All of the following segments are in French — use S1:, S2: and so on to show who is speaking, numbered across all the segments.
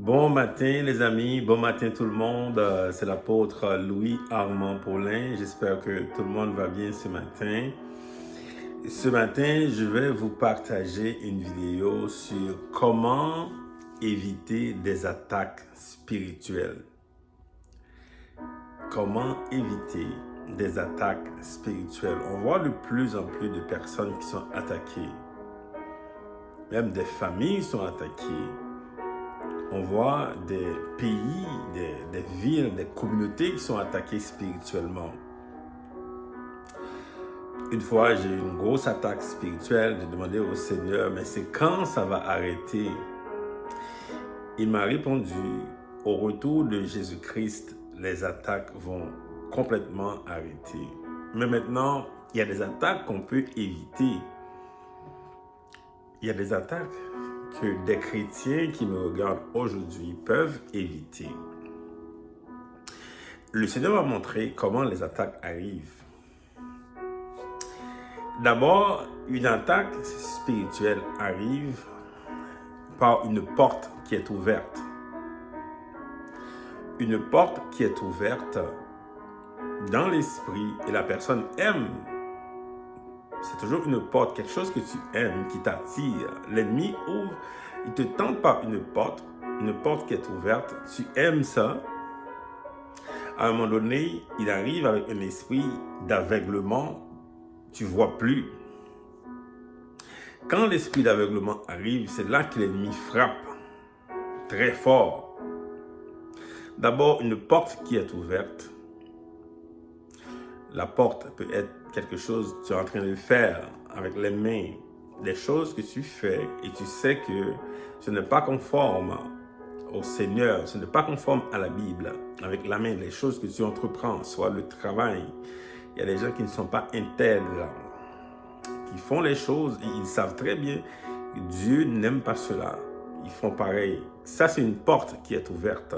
S1: Bon matin les amis, bon matin tout le monde, c'est l'apôtre Louis Armand Paulin, j'espère que tout le monde va bien ce matin. Ce matin, je vais vous partager une vidéo sur comment éviter des attaques spirituelles. Comment éviter des attaques spirituelles. On voit de plus en plus de personnes qui sont attaquées. Même des familles sont attaquées. On voit des pays, des villes, des communautés qui sont attaquées spirituellement. Une fois, j'ai eu une grosse attaque spirituelle. J'ai demandé au Seigneur, mais c'est quand ça va arrêter? Il m'a répondu, au retour de Jésus-Christ, les attaques vont complètement arrêter. Mais maintenant, il y a des attaques qu'on peut éviter. Il y a des attaques que des chrétiens qui me regardent aujourd'hui peuvent éviter. Le Seigneur m'a montré comment les attaques arrivent. D'abord, une attaque spirituelle arrive par une porte qui est ouverte. Une porte qui est ouverte dans l'esprit et la personne aime. C'est toujours une porte, quelque chose que tu aimes, qui t'attire. L'ennemi ouvre, il te tente par une porte qui est ouverte. Tu aimes ça. À un moment donné, il arrive avec un esprit d'aveuglement. Tu ne vois plus. Quand l'esprit d'aveuglement arrive, c'est là que l'ennemi frappe très fort. D'abord, une porte qui est ouverte. La porte peut être quelque chose que tu es en train de faire avec les mains, des choses que tu fais et tu sais que ce n'est pas conforme au Seigneur, ce n'est pas conforme à la Bible. Avec la main, les choses que tu entreprends, soit le travail. Il y a des gens qui ne sont pas intègres, qui font les choses et ils savent très bien que Dieu n'aime pas cela. Ils font pareil. Ça, c'est une porte qui est ouverte.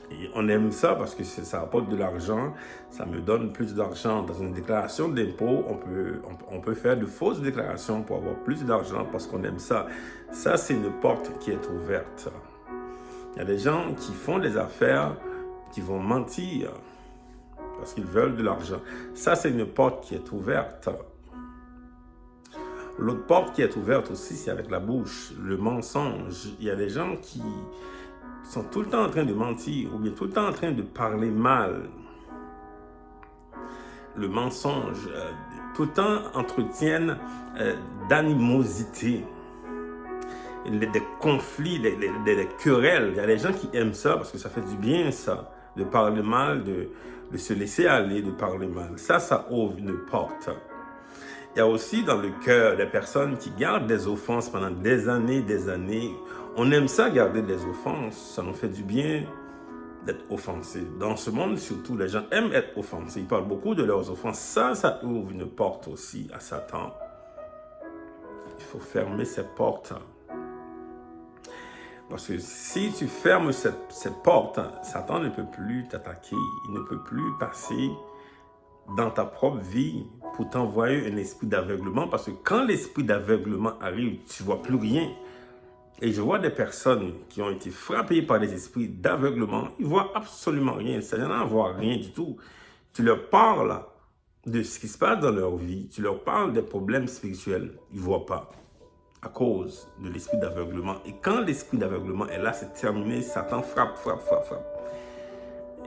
S1: Et on aime ça parce que ça apporte de l'argent, ça me donne plus d'argent. Dans une déclaration d'impôt, on peut faire de fausses déclarations pour avoir plus d'argent parce qu'on aime ça. Ça, c'est une porte qui est ouverte. Il y a des gens qui font des affaires, qui vont mentir parce qu'ils veulent de l'argent. Ça, c'est une porte qui est ouverte. L'autre porte qui est ouverte aussi, c'est avec la bouche, le mensonge. Il y a des gens qui sont tout le temps en train de mentir ou bien tout le temps en train de parler mal. Le mensonge, tout le temps entretiennent d'animosité, des conflits, des querelles. Il y a des gens qui aiment ça parce que ça fait du bien ça, de parler mal, de se laisser aller, de parler mal. Ça ouvre une porte. Il y a aussi dans le cœur des personnes qui gardent des offenses pendant des années, des années. On aime ça, garder des offenses. Ça nous fait du bien d'être offensés. Dans ce monde, surtout, les gens aiment être offensés. Ils parlent beaucoup de leurs offenses. Ça ouvre une porte aussi à Satan. Il faut fermer ces portes. Parce que si tu fermes cette porte, Satan ne peut plus t'attaquer. Il ne peut plus passer dans ta propre vie pour t'envoyer un esprit d'aveuglement. Parce que quand l'esprit d'aveuglement arrive, tu ne vois plus rien. Et je vois des personnes qui ont été frappées par des esprits d'aveuglement. Ils ne voient absolument rien. Ça n'en voit rien du tout. Tu leur parles de ce qui se passe dans leur vie. Tu leur parles des problèmes spirituels. Ils ne voient pas. À cause de l'esprit d'aveuglement. Et quand l'esprit d'aveuglement est là, c'est terminé. Satan frappe.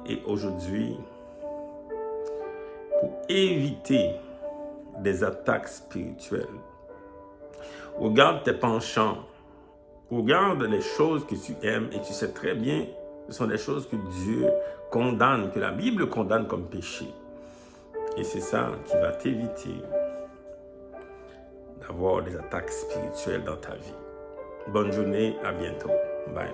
S1: Et aujourd'hui, pour éviter des attaques spirituelles, regarde tes penchants. Regarde les choses que tu aimes et tu sais très bien que ce sont des choses que Dieu condamne, que la Bible condamne comme péché. Et c'est ça qui va t'éviter d'avoir des attaques spirituelles dans ta vie. Bonne journée, à bientôt. Bye.